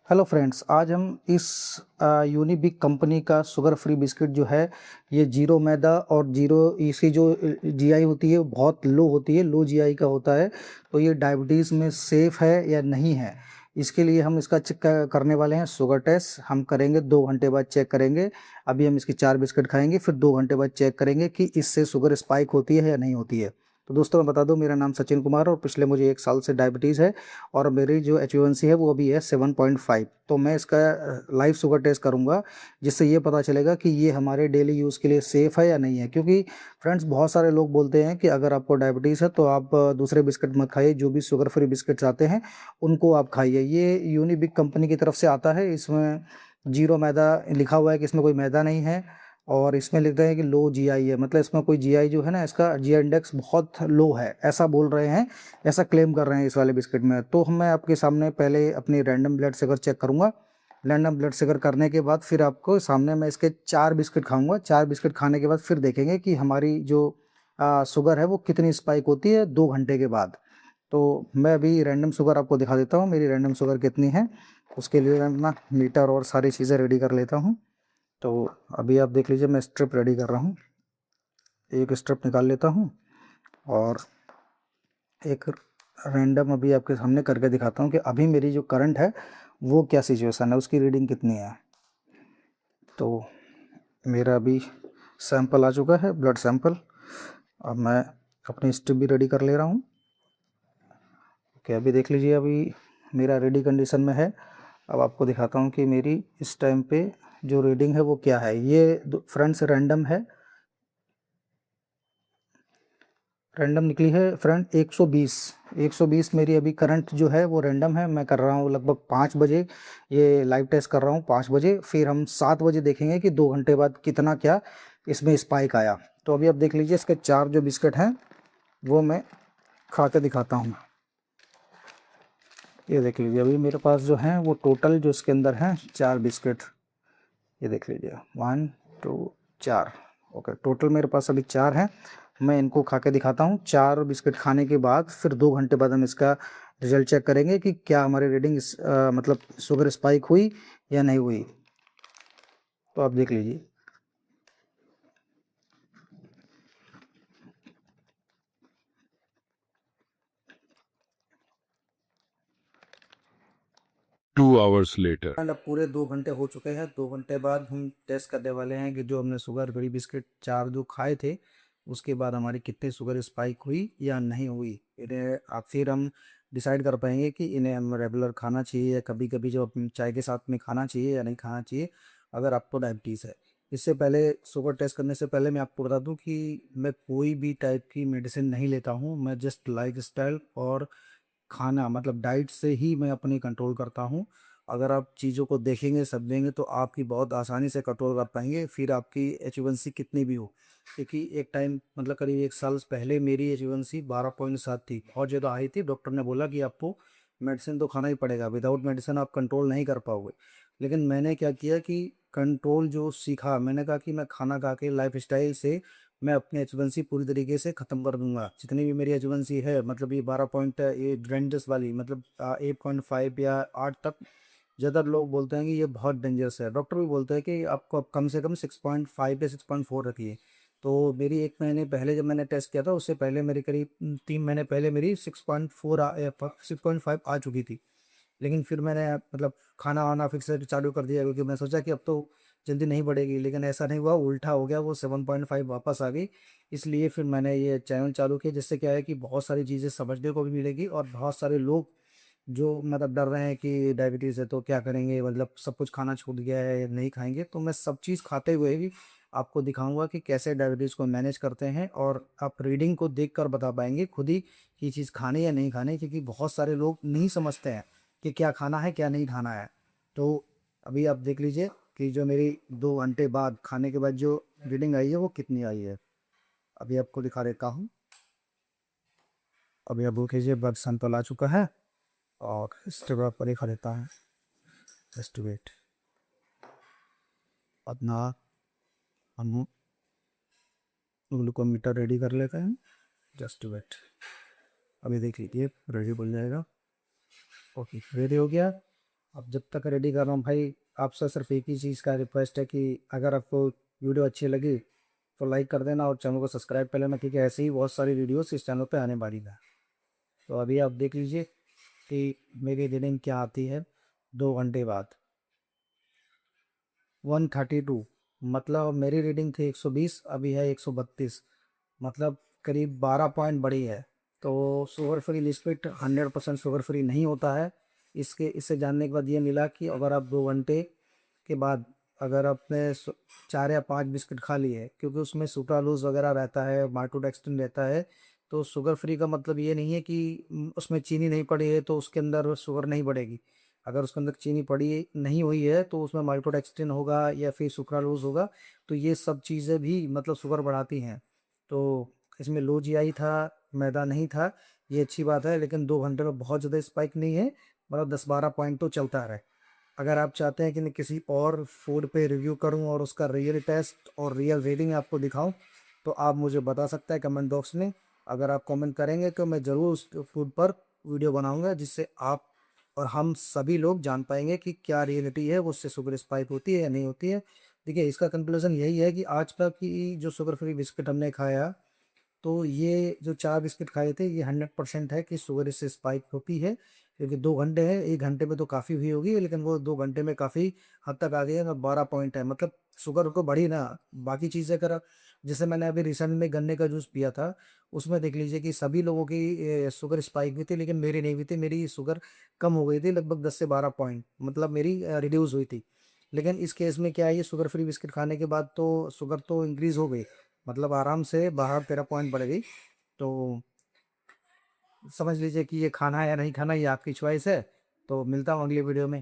Hello friends, आज हम इस यूनिबिक कंपनी का शुगर फ्री बिस्किट जो है, ये जीरो मैदा और जीरो इसकी जो जीआई होती है वो बहुत लो होती है, लो जीआई का होता है। तो ये डायबिटीज़ में सेफ़ है या नहीं है, इसके लिए हम इसका चेक करने वाले हैं। शुगर टेस्ट हम करेंगे, 2 घंटे बाद चेक करेंगे। अभी हम इसकी 4 बिस्किट खाएंगे, फिर 2 घंटे बाद चेक करेंगे कि इससे शुगर स्पाइक होती है या नहीं होती है। तो दोस्तों, मैं बता दूं, मेरा नाम सचिन कुमार और पिछले मुझे 1 साल से डायबिटीज़ है और मेरी जो एचबीएवंसी है वो अभी है 7.5। तो मैं इसका लाइव शुगर टेस्ट करूंगा, जिससे ये पता चलेगा कि ये हमारे डेली यूज़ के लिए सेफ़ है या नहीं है। क्योंकि फ्रेंड्स, बहुत सारे लोग बोलते हैं कि अगर आपको डायबिटीज़ है तो आप दूसरे बिस्किट मत खाइए, जो भी शुगर फ्री बिस्किट्स आते हैं उनको आप खाइए। ये यूनिबिक कंपनी की तरफ से आता है, इसमें जीरो मैदा लिखा हुआ है कि इसमें कोई मैदा नहीं है, और इसमें लिखते हैं कि लो जीआई है, मतलब इसमें कोई जीआई जो है ना, इसका जीआई इंडेक्स बहुत लो है, ऐसा बोल रहे हैं, ऐसा क्लेम कर रहे हैं इस वाले बिस्किट में। तो मैं आपके सामने पहले अपनी रैंडम ब्लड शुगर चेक करूंगा। रैंडम ब्लड शुगर करने के बाद फिर आपको सामने मैं इसके 4 बिस्किट खाऊंगा। 4 बिस्किट खाने के बाद फिर देखेंगे कि हमारी जो शुगर है वो कितनी स्पाइक होती है 2 घंटे के बाद। तो मैं अभी रैंडम शुगर आपको दिखा देता हूँ, मेरी रैंडम शुगर कितनी है। उसके लिए मैं अपना मीटर और सारी चीज़ें रेडी कर लेता हूँ। तो अभी आप देख लीजिए, मैं स्ट्रिप रेडी कर रहा हूँ। एक स्ट्रिप निकाल लेता हूँ और एक रैंडम अभी आपके सामने करके दिखाता हूँ कि अभी मेरी जो करंट है वो क्या सिचुएशन है, उसकी रीडिंग कितनी है। तो मेरा अभी सैंपल आ चुका है, ब्लड सैंपल। अब मैं अपनी स्ट्रिप भी रेडी कर ले रहा हूँ। ओके, अभी देख लीजिए, अभी मेरा रेडी कंडीशन में है। अब आपको दिखाता हूँ कि मेरी इस टाइम पे जो रीडिंग है वो क्या है। ये फ्रंट से रैंडम है, रैंडम निकली है फ्रंट 120। 120 मेरी अभी करंट जो है वो रैंडम है। मैं कर रहा हूँ लगभग 5 बजे, ये लाइव टेस्ट कर रहा हूँ 5 बजे। फिर हम 7 बजे देखेंगे कि 2 घंटे बाद कितना क्या इसमें स्पाइक आया। तो अभी आप देख लीजिए, इसके 4 जो बिस्किट हैं वो मैं खा के दिखाता हूँ। ये देख लीजिए, अभी मेरे पास जो है वो टोटल जो इसके अंदर हैं 4 बिस्किट। ये देख लीजिए, 1 2 4। ओके, टोटल मेरे पास अभी 4 हैं। मैं इनको खा के दिखाता हूँ। 4 बिस्किट खाने के बाद फिर 2 घंटे बाद हम इसका रिजल्ट चेक करेंगे कि क्या हमारी रीडिंग मतलब शुगर स्पाइक हुई या नहीं हुई। तो आप देख लीजिए। 2 hours later. एंड अब पूरे 2 घंटे हो चुके हैं। 2 घंटे बाद हम टेस्ट करने वाले हैं कि जो हमने शुगर फ्री बिस्किट 4 जो खाए थे उसके बाद हमारी कितनी शुगर स्पाइक हुई या नहीं हुई। इन्हें अब फिर हम डिसाइड कर पाएंगे कि इन्हें हम रेगुलर खाना चाहिए या कभी कभी जो अपनी चाय के साथ में खाना चाहिए या नहीं खाना चाहिए, अगर आपको डायबिटीज़ है। इससे पहले, शुगर टेस्ट करने से पहले मैं आपको बता दूं कि मैं कोई भी टाइप की मेडिसिन नहीं लेता हूं। मैं जस्ट लाइफ स्टाइल और खाना, मतलब डाइट से ही मैं अपनी कंट्रोल करता हूँ। अगर आप चीज़ों को देखेंगे, समझेंगे, तो आपकी बहुत आसानी से कंट्रोल कर पाएंगे, फिर आपकी एच कितनी भी हो। क्योंकि एक टाइम, मतलब करीब 1 साल पहले मेरी एच 12.7 थी, बहुत ज़्यादा आई थी। डॉक्टर ने बोला कि आपको मेडिसिन तो खाना ही पड़ेगा, विदाउट मेडिसिन आप कंट्रोल नहीं कर पाओगे। लेकिन मैंने क्या किया कि कंट्रोल जो सीखा, मैंने कहा कि मैं खाना खा के लाइफ स्टाइल से मैं अपनी एच पूरी तरीके से ख़त्म कर दूंगा। जितनी भी मेरी एच है, मतलब ये 12 पॉइंट वाली, मतलब 8.5 या 8 तक। ज़्यादा लोग बोलते हैं कि ये बहुत डेंजरस है। डॉक्टर भी बोलते हैं कि आपको अब कम से कम 6.5 या 6.4 रखिए। तो मेरी 1 महीने पहले जब मैंने टेस्ट किया था, उससे पहले मेरी करीब 3 महीने पहले मेरी 6.4 6.5 आ चुकी थी। लेकिन फिर मैंने मतलब खाना वाना फिर से चालू कर दिया, क्योंकि मैं सोचा कि अब तो जल्दी नहीं बढ़ेगी। लेकिन ऐसा नहीं हुआ, उल्टा हो गया, वो 7.5 वापस आ गई। इसलिए फिर मैंने ये चैनल चालू किया, जिससे क्या है कि बहुत सारी चीज़ें समझने को भी मिलेगी, और बहुत सारे लोग जो मतलब डर रहे हैं कि डायबिटीज़ है तो क्या करेंगे, मतलब सब कुछ खाना छूट गया है, नहीं खाएंगे, तो मैं सब चीज़ खाते हुए भी आपको दिखाऊंगा कि कैसे डायबिटीज़ को मैनेज करते हैं। और आप रीडिंग को देख कर बता पाएंगे खुद ही कि चीज़ खानी या नहीं खानी, क्योंकि बहुत सारे लोग नहीं समझते हैं कि क्या खाना है क्या नहीं खाना है। तो अभी आप देख लीजिए कि जो मेरी 2 घंटे बाद खाने के बाद जो रीडिंग आई है वो कितनी आई है। अभी आपको दिखा देता हूँ। अभी आप देखिए, ब्लड सैंपल आ चुका है, और इसके बाद पर दिखा देता है। जस्ट वेट, अपना हम ग्लूकोमीटर रेडी कर लेते हैं। जस्ट वेट, अभी देख लीजिए रेडी बोल जाएगा। ओके, रेडी हो गया। अब जब तक रेडी कर रहा हूँ भाई, आपसे सिर्फ एक ही चीज़ का रिक्वेस्ट है कि अगर आपको वीडियो अच्छी लगी तो लाइक कर देना और चैनल को सब्सक्राइब कर लेना, क्योंकि ऐसे ही बहुत सारी वीडियोस इस चैनल पे आने वाली है। तो अभी आप देख लीजिए कि मेरी रीडिंग क्या आती है 2 घंटे बाद। 132, मतलब मेरी रीडिंग थी 120, अभी है 132, मतलब करीब 12 पॉइंट बढ़ी है। तो sugar free liquid 100% sugar free नहीं होता है। इससे जानने के बाद ये मिला कि अगर आप 2 घंटे के बाद अगर आपने 4 या 5 बिस्किट खा लिए, क्योंकि उसमें सुक्रालोज वगैरह रहता है, माल्टोडेक्सट्रिन रहता है, तो शुगर फ्री का मतलब ये नहीं है कि उसमें चीनी नहीं पड़ी है तो उसके अंदर शुगर नहीं बढ़ेगी। अगर उसके अंदर चीनी पड़ी नहीं हुई है तो उसमें माल्टोडेक्सट्रिन होगा या फिर सुक्रालोज होगा, तो ये सब चीज़ें भी मतलब शुगर बढ़ाती हैं। तो इसमें लो जीआई था, मैदा नहीं था, ये अच्छी बात है। लेकिन 2 घंटे में बहुत ज़्यादा स्पाइक नहीं है, मतलब 10-12 पॉइंट तो चलता रहे। अगर आप चाहते हैं कि मैं किसी और फूड पे रिव्यू करूं और उसका रियल टेस्ट और रियल रेटिंग आपको दिखाऊं, तो आप मुझे बता सकते हैं कमेंट बॉक्स में। अगर आप कमेंट करेंगे तो मैं ज़रूर उस फूड पर वीडियो बनाऊंगा, जिससे आप और हम सभी लोग जान पाएंगे कि क्या रियलिटी है, वो उससे शुगर स्पाइक होती है या नहीं होती है। देखिए, इसका कंक्लूजन यही है कि आज का की जो शुगर फ्री बिस्किट हमने खाया, तो ये जो 4 बिस्किट खाए थे, ये 100% है कि शुगर इससे स्पाइक होती है। क्योंकि 2 घंटे है, 1 घंटे में तो काफ़ी हुई होगी, लेकिन वो 2 घंटे में काफ़ी हद तक आ गई है। 12 पॉइंट है, मतलब शुगर को बढ़ी ना। बाकी चीज़ें अगर, जैसे मैंने अभी रिसेंट में गन्ने का जूस पिया था, उसमें देख लीजिए कि सभी लोगों की शुगर स्पाइक हुई थी, लेकिन मेरी नहीं हुई थी। मेरी शुगर कम हो गई थी, लगभग 10 से 12 पॉइंट, मतलब मेरी रिड्यूस हुई थी। लेकिन इस केस में क्या है, ये शुगर फ्री बिस्किट खाने के बाद तो शुगर तो इंक्रीज़ हो गई, मतलब आराम से 12-13 पॉइंट बढ़ गई। तो समझ लीजिए कि ये खाना है या नहीं खाना, ये आपकी चॉइस है। तो मिलता हूँ अगली वीडियो में।